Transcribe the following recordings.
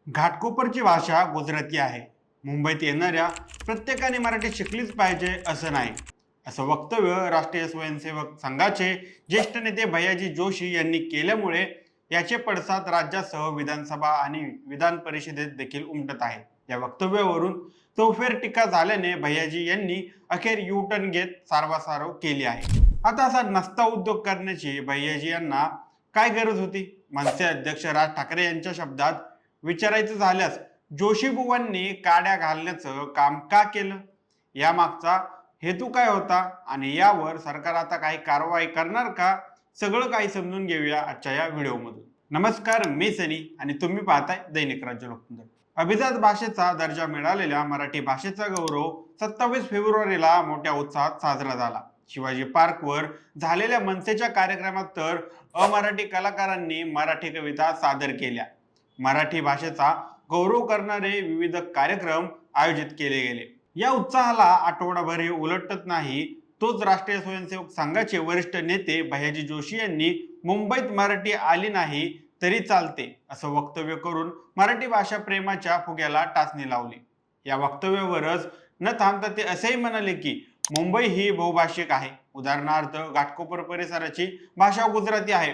घाटकोपरची भाषा गुजराती आहे. मुंबईत येणाऱ्या प्रत्येकाने मराठी शिकलीच पाहिजे असं नाही, असं वक्तव्य राष्ट्रीय स्वयंसेवक संघाचे ज्येष्ठ नेते भैयाजी जोशी यांनी केल्यामुळे याचे पडसाद राज्यासह विधानसभा आणि विधान परिषदेत देखील उमटत आहेत. या वक्तव्यावरून चौफेर टीका झाल्याने भैयाजी यांनी अखेर यू टर्न घेत सारवासारव केली आहे. आता असा नसता उद्योग करण्याची भैयाजी यांना काय गरज होती? मनसे अध्यक्ष राज ठाकरे यांच्या शब्दात विचारायचं झाल्यास जोशी बुवांनी काड्या घालण्याचं काम का केलं, यामागचा हेतू काय होता आणि यावर सरकार आता काही कारवाई करणार का, सगळं काही समजून घेऊया आजच्या या व्हिडिओमधून. नमस्कार, मी सनी आणि तुम्ही पाहताय दैनिक राज्य लोकतंत्र. अभिजात भाषेचा दर्जा मिळालेल्या मराठी भाषेचा गौरव 27 फेब्रुवारीला मोठ्या उत्साहात साजरा झाला. शिवाजी पार्कवर झालेल्या मनसेच्या कार्यक्रमात तर अमराठी कलाकारांनी मराठी कविता सादर केल्या. मराठी भाषेचा गौरव करणारे विविध कार्यक्रम आयोजित केले गेले. या उत्साहाला आठवडाभरही उलटत नाही तोच राष्ट्रीय स्वयंसेवक संघाचे वरिष्ठ नेते भैयाजी जोशी यांनी मुंबईत मराठी आली नाही तरी चालते असं वक्तव्य करून मराठी भाषा प्रेमाच्या फुग्याला टाचणी लावली. या वक्तव्यावरच न थांबता ते असेही म्हणाले की मुंबई ही बहुभाषिक आहे. उदाहरणार्थ घाटकोपर परिसराची भाषा गुजराती आहे.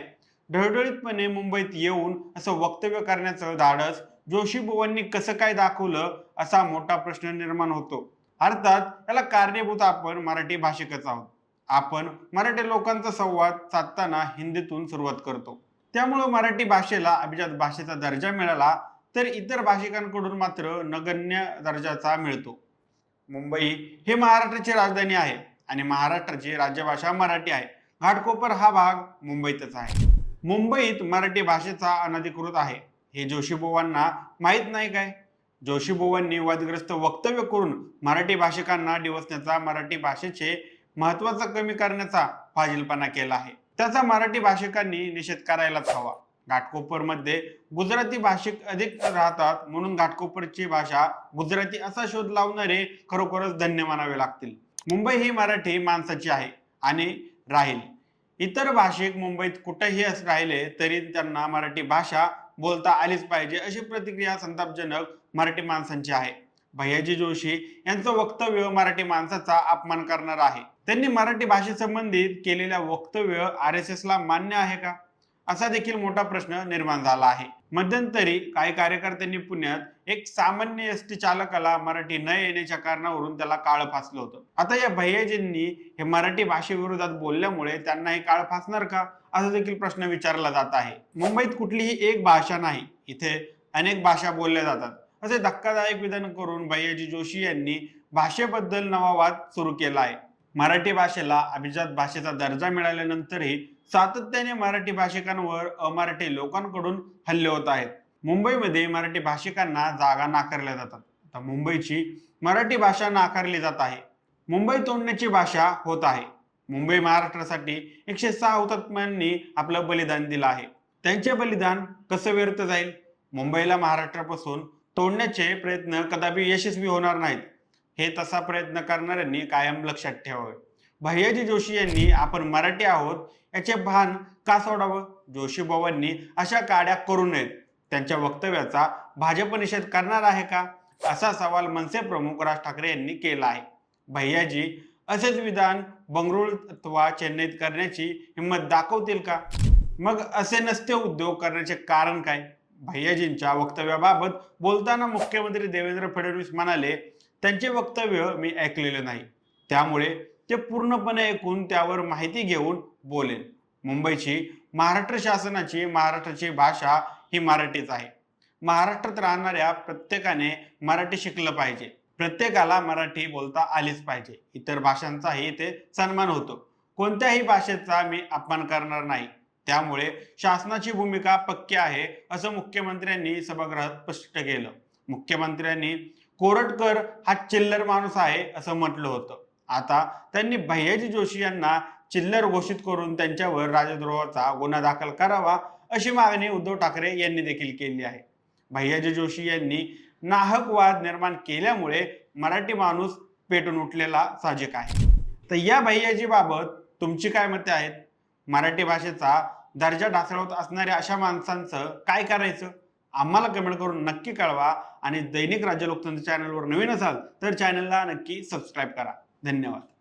ढळढळीतपणे मुंबईत येऊन असं वक्तव्य करण्याचं धाडस जोशी बुवांनी कसं काय दाखवलं, असा मोठा प्रश्न निर्माण होतो. अर्थात याला कारणीभूत आपण मराठी भाषिकच आहोत. आपण मराठी लोकांचा संवाद साधताना हिंदीतून सुरुवात करतो. त्यामुळे मराठी भाषेला अभिजात भाषेचा दर्जा मिळाला तर इतर भाषिकांकडून मात्र नगण्य दर्जाचा मिळतो. मुंबई हे महाराष्ट्राची राजधानी आहे आणि महाराष्ट्राची राज्यभाषा मराठी आहे. घाटकोपर हा भाग मुंबईतच आहे. मुंबईत मराठी भाषेचा अनधिकृत आहे हे जोशीबुवांना माहीत नाही काय? जोशीबुवांनी वादग्रस्त वक्तव्य करून मराठी भाषिकांना डिवचण्याचा, मराठी भाषेचे महत्त्वाचा कमी करण्याचा फाजीलपणा केला आहे. त्याचा मराठी भाषिकांनी निषेध करायलाच हवा. घाटकोपरमध्ये गुजराती भाषिक अधिक राहतात म्हणून घाटकोपरची भाषा गुजराती असा शोध लावणारे खरोखरच धन्य मानावे लागतील. मुंबई ही मराठी माणसाची आहे आणि राहील. इतर भाषिक मुंबईत कुठेही राहिले तरी त्यांना मराठी भाषा बोलता आलीच पाहिजे अशी प्रतिक्रिया संतापजनक मराठी माणसांची आहे. भैयाजी जोशी यांचं वक्तव्य मराठी माणसाचा अपमान करणार आहे. त्यांनी मराठी भाषेसंबंधित केलेल्या वक्तव्य RSS ला मान्य आहे का, असा देखील मोठा प्रश्न निर्माण झाला आहे. मध्यंतरी काही कार्यकर्त्यांनी पुण्यात एक सामान्य एसटी चालकाला मराठी न येण्याच्या कारणावरून त्याला काळं फासलं होतं. आता या भैयाजींनी हे मराठी भाषेविरोधात बोलल्यामुळे त्यांनाही काळं फासणार का, असा देखील प्रश्न विचारला जात आहे. मुंबईत कुठलीही एक भाषा नाही, इथे अनेक भाषा बोलल्या जातात असे धक्कादायक विधान करून भैयाजी जोशी यांनी भाषेबद्दल नवा वाद सुरू केला आहे. मराठी भाषेला अभिजात भाषेचा दर्जा मिळाल्यानंतरही सातत्याने मराठी भाषिकांवर अमराठी लोकांकडून हल्ले होत आहेत. मुंबईमध्ये मराठी भाषिकांना जागा नाकारल्या जातात. आता मुंबईची मराठी भाषा नाकारली जात आहे. मुंबई तोडण्याची भाषा होत आहे. मुंबई महाराष्ट्रासाठी 106 हुतात्म्यांनी आपलं बलिदान दिलं आहे. त्यांचे बलिदान कसं व्यर्थ जाईल? मुंबईला महाराष्ट्रापासून तोडण्याचे प्रयत्न कदापि यशस्वी होणार नाहीत हे तसा प्रयत्न करणाऱ्यांनी कायम लक्षात ठेवावे. भैयाजी जोशी यांनी आपण मराठी आहोत याचे भान का सोडावं? जोशीबुवांनी अशा काड्या करू नयेत. त्यांच्या वक्तव्याचा भाजप निषेध करणार आहे का, असा सवाल मनसे प्रमुख राज ठाकरे यांनी केला आहे. भैयाजी असेच विधान बंगळुरू अथवा चेन्नईत करण्याची हिंमत दाखवतील का? मग असे नसते उद्योग करण्याचे कारण काय? भैयाजींच्या वक्तव्याबाबत बोलताना मुख्यमंत्री देवेंद्र फडणवीस म्हणाले, त्यांचे वक्तव्य मी ऐकलेलं नाही, त्यामुळे ते पूर्णपणे ऐकून त्यावर माहिती घेऊन बोलेन. मुंबईची महाराष्ट्र शासनाची महाराष्ट्राची भाषा ही मराठीच आहे. महाराष्ट्रात राहणाऱ्या प्रत्येकाने मराठी शिकलं पाहिजे. प्रत्येकाला मराठी बोलता आलीच पाहिजे. इतर भाषांचाही इथे सन्मान होतो. कोणत्याही भाषेचा मी अपमान करणार नाही. त्यामुळे शासनाची भूमिका पक्की आहे असं मुख्यमंत्र्यांनी सभागृहात स्पष्ट केलं. मुख्यमंत्र्यांनी कोरटकर हा चिल्लर माणूस आहे असं म्हटलं होतं. आता त्यांनी भैयाजी जोशी यांना चिल्लर घोषित करून त्यांच्यावर राजद्रोहाचा गुन्हा दाखल करावा अशी मागणी उद्धव ठाकरे यांनी देखील केली आहे. भैयाजी जोशी यांनी नाहक वाद निर्माण केल्यामुळे मराठी माणूस पेटून उठलेला साहजिक आहे. तर या भैयाजी बाबत तुमची काय मते आहेत? मराठी भाषेचा दर्जा ढासळत असणाऱ्या अशा माणसांचं काय करायचं? आम्हाला कमेंट करून नक्की कळवा आणि दैनिक राज्य लोकतंत्र चॅनलवर नवीन असाल तर चॅनलला नक्की सबस्क्राईब करा. धन्यवाद.